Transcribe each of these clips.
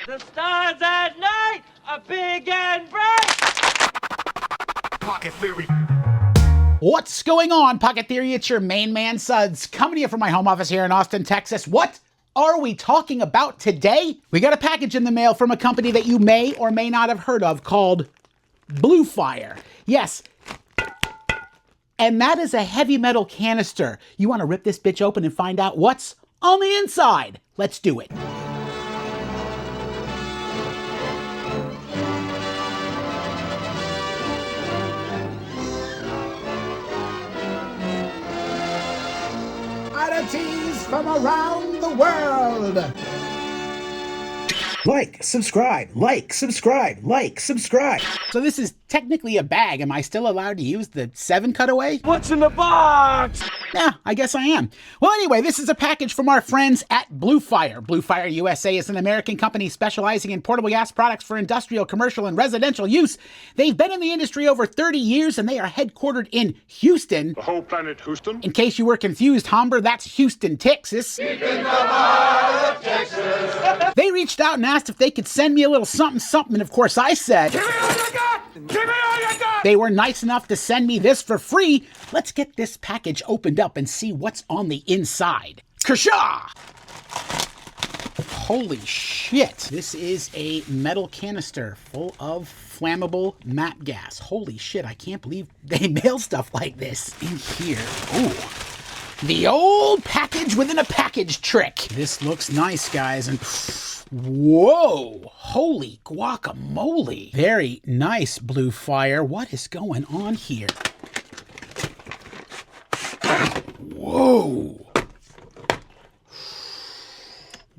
The stars at night are big and bright. Pocket Theory. What's going on, Pocket Theory? It's your main man, Suds, coming to you from my home office here in Austin, Texas. What are we talking about today? We got a package in the mail from a company that you may or may not have heard of called Bluefire. Yes. And that is a heavy metal canister. You want to rip this bitch open and find out what's on the inside? Let's do it. Oddities from around the world. Like, subscribe, like, subscribe, like, subscribe. So this is technically a bag. Am I still allowed to use the 7 cutaway? What's in the box? Yeah, I guess I am. Well, anyway, this is a package from our friends at Bluefire. Bluefire USA is an American company specializing in portable gas products for industrial, commercial, and residential use. They've been in the industry over 30 years, and they are headquartered in Houston. The whole planet Houston? In case you were confused, Homber, that's Houston, Texas. Deep in the heart of Texas. They reached out and asked if they could send me a little something, and of course I said, Give me all you got! Give me all you got! they were nice enough to send me this for free. Let's get this package opened up and see what's on the inside. Kershaw! Holy shit. This is a metal canister full of flammable MAPP gas. Holy shit, I can't believe they mail stuff like this in here. Ooh. The old package within a package trick. This looks nice, guys, and whoa, holy guacamole. Very nice, Bluefire. What is going on here? Whoa.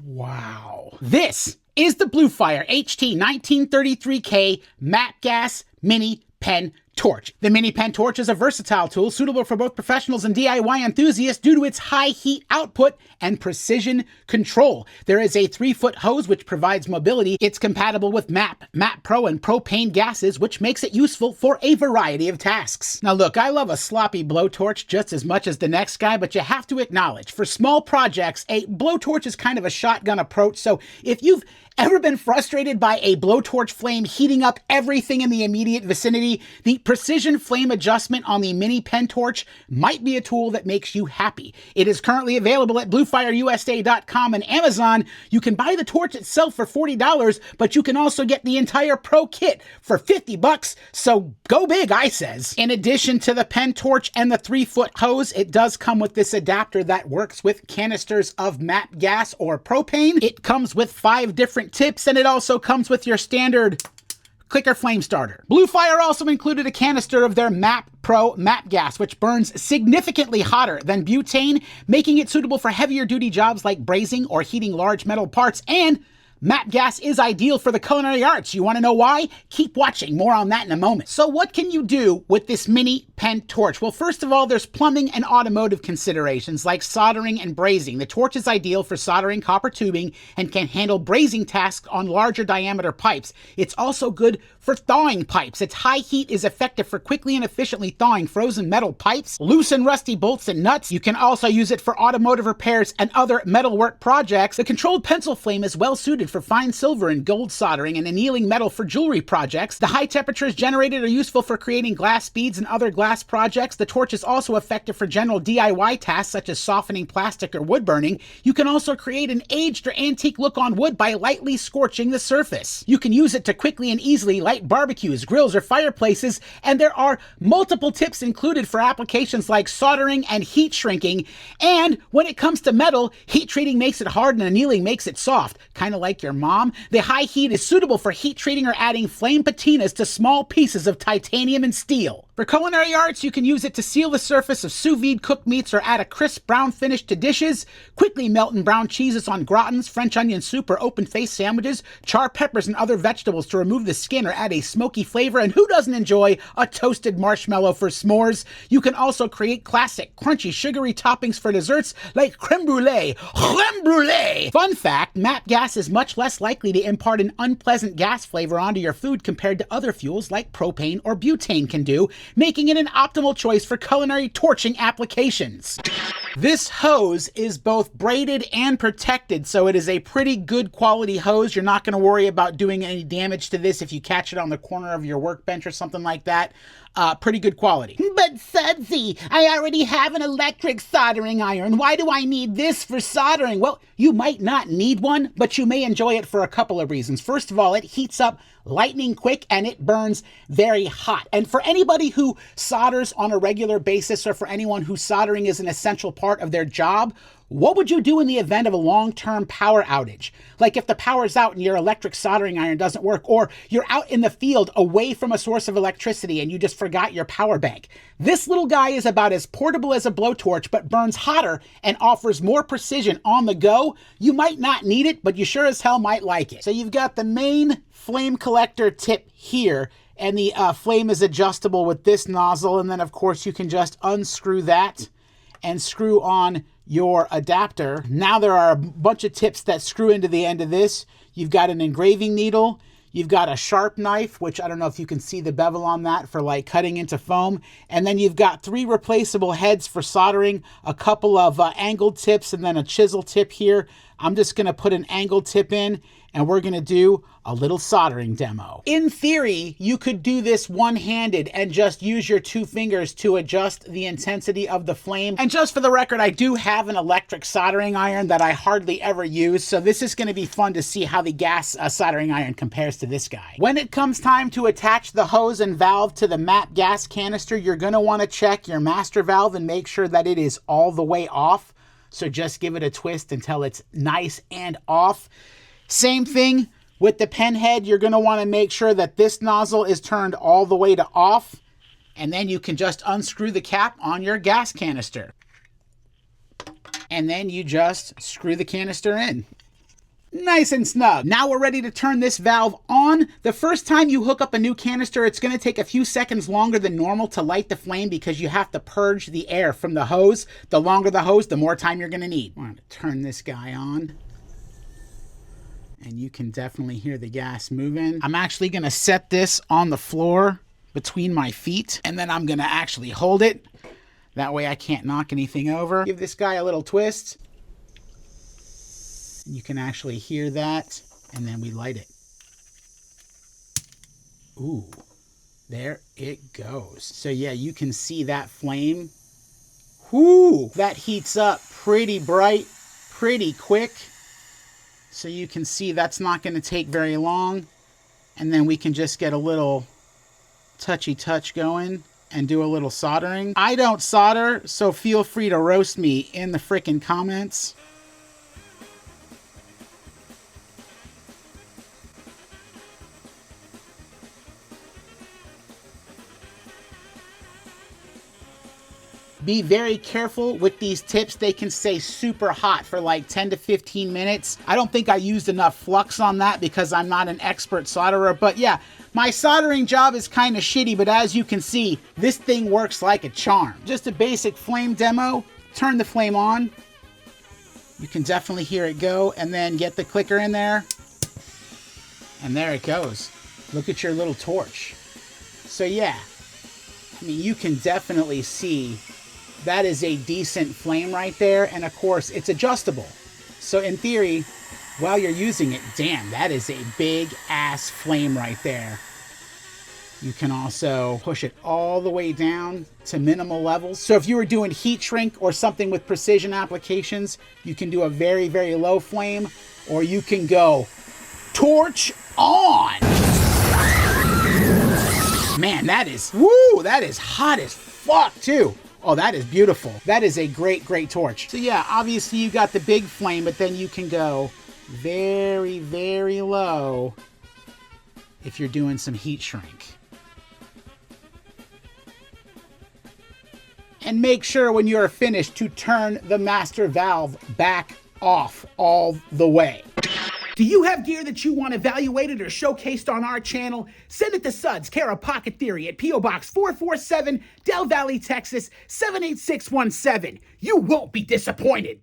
Wow. This is the Bluefire HT 1933K MAPP Gas Mini Pen Torch. The Mini Pen Torch is a versatile tool suitable for both professionals and DIY enthusiasts due to its high heat output and precision control. There is a 3-foot hose which provides mobility. It's compatible with MAPP, MAPP Pro, and propane gases, which makes it useful for a variety of tasks. Now look, I love a sloppy blowtorch just as much as the next guy, but you have to acknowledge, for small projects, a blowtorch is kind of a shotgun approach, so if you've ever been frustrated by a blowtorch flame heating up everything in the immediate vicinity, the precision flame adjustment on the Mini Pen Torch might be a tool that makes you happy. It is currently available at BluefireUSA.com and Amazon. You can buy the torch itself for $40, but you can also get the entire Pro kit for $50, so go big, I says. In addition to the pen torch and the 3-foot hose, it does come with this adapter that works with canisters of MAPP gas or propane. It comes with 5 different tips, and it also comes with your standard clicker flame starter. Bluefire also included a canister of their MAPP Pro MAPP gas, which burns significantly hotter than butane, making it suitable for heavier duty jobs like brazing or heating large metal parts. And MAPP gas is ideal for the culinary arts. You want to know why? Keep watching. More on that in a moment. So what can you do with this Mini Pen Torch? Well, first of all, there's plumbing and automotive considerations like soldering and brazing. The torch is ideal for soldering copper tubing and can handle brazing tasks on larger diameter pipes. It's also good for thawing pipes. Its high heat is effective for quickly and efficiently thawing frozen metal pipes, loose and rusty bolts and nuts. You can also use it for automotive repairs and other metalwork projects. The controlled pencil flame is well suited for fine silver and gold soldering and annealing metal for jewelry projects. The high temperatures generated are useful for creating glass beads and other glass projects. The torch is also effective for general DIY tasks such as softening plastic or wood burning. You can also create an aged or antique look on wood by lightly scorching the surface. You can use it to quickly and easily light barbecues, grills, or fireplaces, and there are multiple tips included for applications like soldering and heat shrinking. And when it comes to metal, heat treating makes it hard and annealing makes it soft, kind of like your mom. The high heat is suitable for heat treating or adding flame patinas to small pieces of titanium and steel. For culinary arts, you can use it to seal the surface of sous vide cooked meats or add a crisp brown finish to dishes, quickly melt and brown cheeses on gratins, French onion soup, or open-faced sandwiches, char peppers and other vegetables to remove the skin or add a smoky flavor, and who doesn't enjoy a toasted marshmallow for s'mores? You can also create classic, crunchy, sugary toppings for desserts like creme brulee. Creme brulee! Fun fact, MAPP gas is much less likely to impart an unpleasant gas flavor onto your food compared to other fuels like propane or butane can do, making it an optimal choice for culinary torching applications. This hose is both braided and protected, so it is a pretty good quality hose. You're not going to worry about doing any damage to this if you catch it on the corner of your workbench or something like that. Pretty good quality. But Sudsy, I already have an electric soldering iron. Why do I need this for soldering? Well, you might not need one, but you may enjoy it for a couple of reasons. First of all, it heats up lightning quick and it burns very hot. And for anybody who solders on a regular basis, or for anyone whose soldering is an essential part of their job, what would you do in the event of a long-term power outage? Like if the power's out and your electric soldering iron doesn't work, or you're out in the field away from a source of electricity and you just forgot your power bank. This little guy is about as portable as a blowtorch, but burns hotter and offers more precision on the go. You might not need it, but you sure as hell might like it. So you've got the main flame collector tip here, and the flame is adjustable with this nozzle, and then of course you can just unscrew that and screw on your adapter. Now there are a bunch of tips that screw into the end of this. You've got an engraving needle, you've got a sharp knife, which I don't know if you can see the bevel on that for like cutting into foam, and then you've got 3 replaceable heads for soldering, a couple of angled tips, and then a chisel tip here. I'm just gonna put an angled tip in, and we're gonna do a little soldering demo. In theory, you could do this one-handed and just use your 2 fingers to adjust the intensity of the flame. And just for the record, I do have an electric soldering iron that I hardly ever use, so this is gonna be fun to see how the gas soldering iron compares to this guy. When it comes time to attach the hose and valve to the MAPP gas canister, you're gonna wanna check your master valve and make sure that it is all the way off. So just give it a twist until it's nice and off. Same thing with the pen head. You're going to want to make sure that this nozzle is turned all the way to off, and then you can just unscrew the cap on your gas canister. And then you just screw the canister in. Nice and snug. Now we're ready to turn this valve on. The first time you hook up a new canister, it's going to take a few seconds longer than normal to light the flame because you have to purge the air from the hose. The longer the hose, the more time you're going to need. I'm going to turn this guy on, and you can definitely hear the gas moving. I'm actually going to set this on the floor between my feet, and then I'm going to actually hold it. That way I can't knock anything over. Give this guy a little twist. You can actually hear that, and then we light it. Ooh, there it goes. So yeah, you can see that flame. Whoo, that heats up pretty bright, pretty quick. So you can see that's not going to take very long. And then we can just get a little touchy touch going and do a little soldering. I don't solder, so feel free to roast me in the frickin' comments. Be very careful with these tips. They can stay super hot for like 10 to 15 minutes. I don't think I used enough flux on that because I'm not an expert solderer, but yeah, my soldering job is kind of shitty, but as you can see, this thing works like a charm. Just a basic flame demo. Turn the flame on. You can definitely hear it go, and then get the clicker in there. And there it goes. Look at your little torch. So yeah, I mean, you can definitely see that is a decent flame right there, and of course it's adjustable. So in theory, while you're using it, damn, that is a big ass flame right there. You can also push it all the way down to minimal levels. So if you were doing heat shrink or something with precision applications, you can do a very, very low flame, or you can go torch on. Man, that is, woo, that is hot as fuck too. Oh, that is beautiful. That is a great, great torch. So yeah, obviously you got the big flame, but then you can go very, very low if you're doing some heat shrink. And make sure when you're finished to turn the master valve back off all the way. Do you have gear that you want evaluated or showcased on our channel? Send it to Suds, care of Pocket Theory at P.O. Box 447, Del Valle, Texas 78617. You won't be disappointed.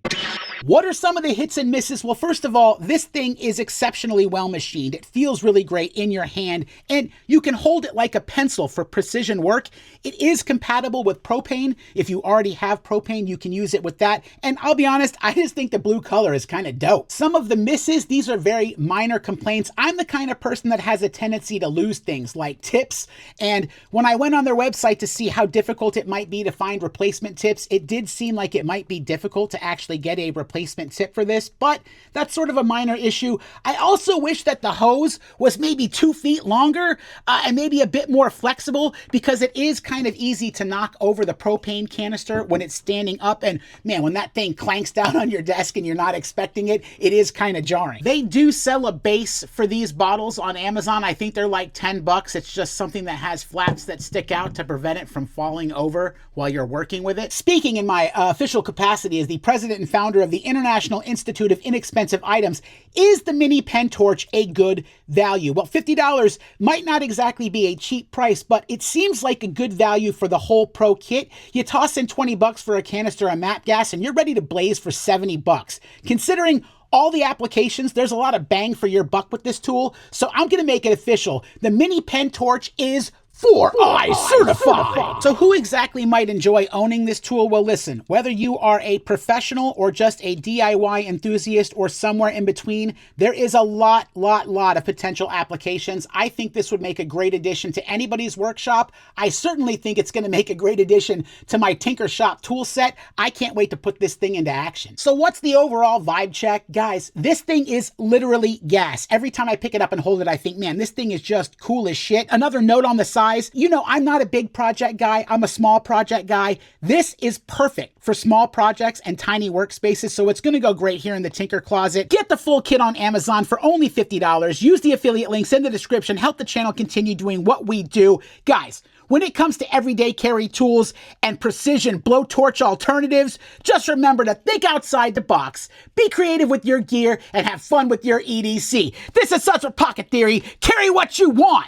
What are some of the hits and misses? Well, first of all, this thing is exceptionally well machined. It feels really great in your hand, and you can hold it like a pencil for precision work. It is compatible with propane. If you already have propane, you can use it with that. And I'll be honest, I just think the blue color is kind of dope. Some of the misses, these are very minor complaints. I'm the kind of person that has a tendency to lose things like tips. And when I went on their website to see how difficult it might be to find replacement tips, it did seem like it might be difficult to actually get a replacement tip for this, but that's sort of a minor issue. I also wish that the hose was maybe 2 feet longer and maybe a bit more flexible, because it is kind of easy to knock over the propane canister when it's standing up. And man, when that thing clanks down on your desk and you're not expecting it, it is kind of jarring. They do sell a base for these bottles on Amazon. I think they're like $10. It's just something that has flaps that stick out to prevent it from falling over while you're working with it. Speaking in my official capacity as the president and founder of the International Institute of Inexpensive Items, is the mini pen torch a good value? Well, $50 might not exactly be a cheap price, but it seems like a good value for the whole pro kit. You toss in $20 for a canister of MAPP gas and you're ready to blaze for $70. Considering all the applications, there's a lot of bang for your buck with this tool, so I'm gonna make it official. The mini pen torch is 4i certified. So who exactly might enjoy owning this tool? Well, listen, whether you are a professional or just a DIY enthusiast or somewhere in between, there is a lot of potential applications. I think this would make a great addition to anybody's workshop. I certainly think it's gonna make a great addition to my Tinker Shop tool set. I can't wait to put this thing into action. So what's the overall vibe check? Guys, this thing is literally gas. Every time I pick it up and hold it, I think, man, this thing is just cool as shit. Another note on the side, you know, I'm not a big project guy. I'm a small project guy. This is perfect for small projects and tiny workspaces, so it's gonna go great here in the Tinker Closet. Get the full kit on Amazon for only $50. Use the affiliate links in the description. Help the channel continue doing what we do. Guys, when it comes to everyday carry tools and precision blowtorch alternatives, just remember to think outside the box, be creative with your gear, and have fun with your EDC. This is Such a Pocket Theory. Carry what you want.